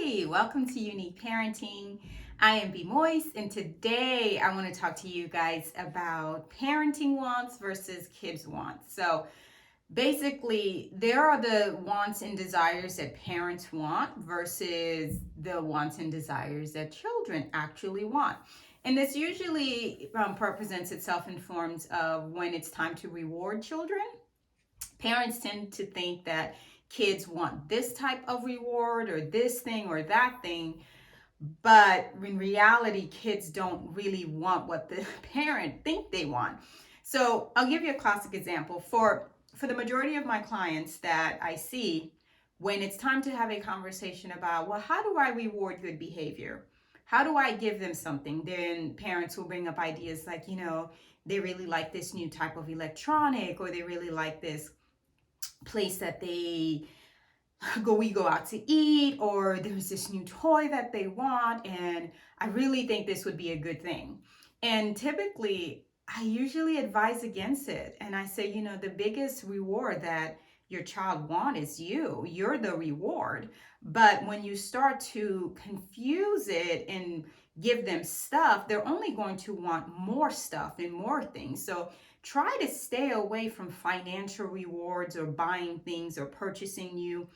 Hi, welcome to Unique Parenting. I am B Moise, and today I want to talk to you guys about parenting wants versus kids' wants. So, basically, there are the wants and desires that parents want versus the wants and desires that children actually want. And this usually represents itself in forms of when it's time to reward children. Parents tend to think that kids want this type of reward or this thing or that thing, but in reality kids don't really want what the parent think they want. So I'll give you a classic example. For the majority of my clients that I see, when it's time to have a conversation about, well, how do I reward good behavior, how do I give them something, then parents will bring up ideas like, they really like this new type of electronic, or they really like this place that we go out to eat, or there's this new toy that they want, and I really think this would be a good thing. And typically I usually advise against it, and I say, the biggest reward that your child want is you're the reward. But when you start to confuse it and give them stuff, they're only going to want more stuff and more things. So try to stay away from financial rewards or buying things or purchasing you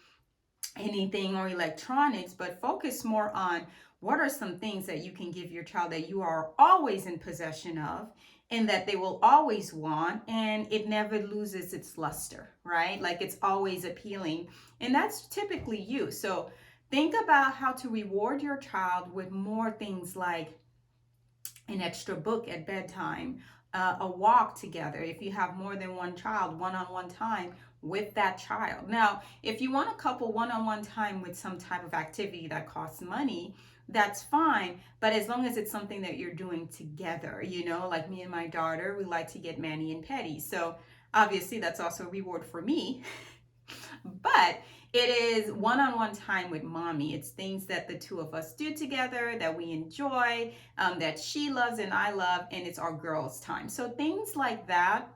anything or electronics, but focus more on what are some things that you can give your child that you are always in possession of and that they will always want, and it never loses its luster, right? Like it's always appealing, and that's typically you. So think about how to reward your child with more things like an extra book at bedtime, a walk together. If you have more than one child, one on one time with that child. Now, if you want to couple one on one time with some type of activity that costs money, that's fine. But as long as it's something that you're doing together, like me and my daughter, we like to get mani and pedi. So obviously, that's also a reward for me. But it is one-on-one time with mommy. It's things that the two of us do together that we enjoy, that she loves and I love, and it's our girls' time. So things like that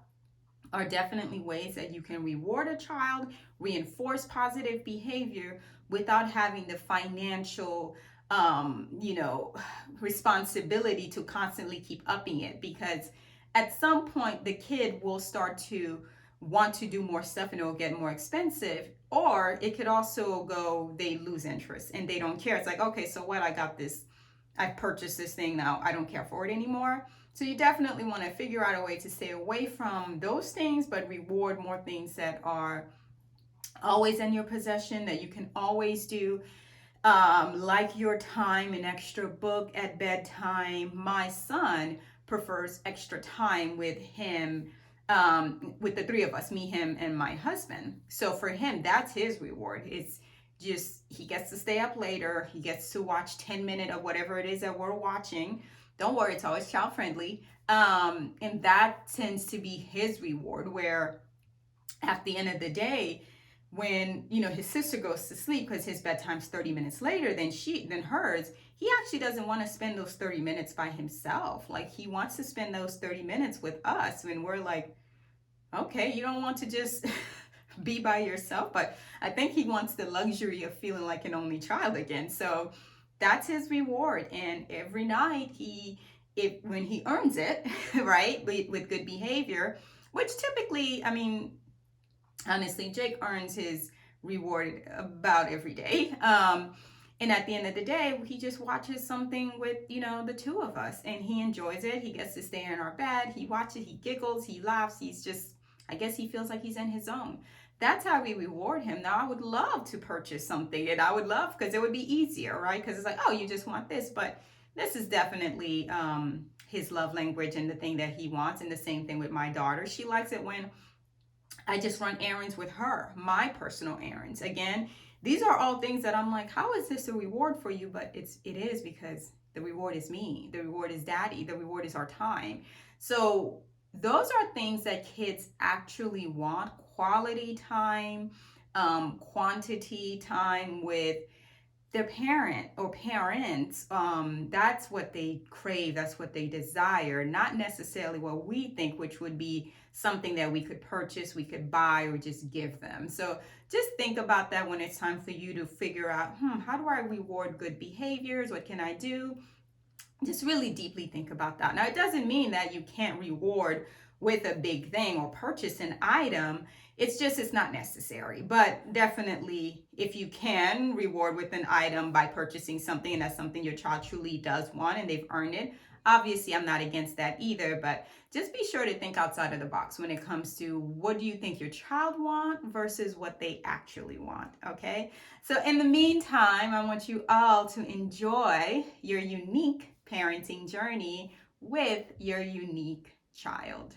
are definitely ways that you can reward a child, reinforce positive behavior without having the financial responsibility to constantly keep upping it, because at some point the kid will start to want to do more stuff and it will get more expensive, or it could also go, they lose interest and they don't care. It's like, okay, so what, I got this, I purchased this thing, now I don't care for it anymore. So you definitely want to figure out a way to stay away from those things, but reward more things that are always in your possession, that you can always do, like your time, an extra book at bedtime. My son prefers extra time with him, with the three of us, me, him, and my husband. So for him, that's his reward. It's just, he gets to stay up later. He gets to watch 10 minutes of whatever it is that we're watching. Don't worry, it's always child friendly. And that tends to be his reward, where at the end of the day, when his sister goes to sleep, because his bedtime's 30 minutes later than hers, he actually doesn't want to spend those 30 minutes by himself. Like, he wants to spend those 30 minutes with us, when we're like, okay, you don't want to just be by yourself. But I think he wants the luxury of feeling like an only child again. So that's his reward. And every night when he earns it, right, with good behavior, which typically, I mean, honestly, Jake earns his reward about every day. And at the end of the day, he just watches something with, the two of us, and he enjoys it. He gets to stay in our bed. He watches, he giggles, he laughs. He's just, I guess he feels like he's in his zone. That's how we reward him. Now, I would love to purchase something, and I would love, because it would be easier, right? Because it's like, oh, you just want this. But this is definitely his love language and the thing that he wants. And the same thing with my daughter. She likes it when I just run errands with her, my personal errands. Again, these are all things that I'm like, how is this a reward for you? But it is, because the reward is me. The reward is daddy. The reward is our time. So those are things that kids actually want: quality time, quantity time with their parent or parents, that's what they crave, that's what they desire, not necessarily what we think, which would be something that we could purchase, we could buy, or just give them. So just think about that when it's time for you to figure out, how do I reward good behaviors? What can I do? Just really deeply think about that. Now, it doesn't mean that you can't reward with a big thing or purchase an item. It's just, it's not necessary. But definitely, if you can reward with an item by purchasing something, and that's something your child truly does want and they've earned it, obviously, I'm not against that either. But just be sure to think outside of the box when it comes to what do you think your child want versus what they actually want. Okay. So in the meantime, I want you all to enjoy your unique parenting journey with your unique child.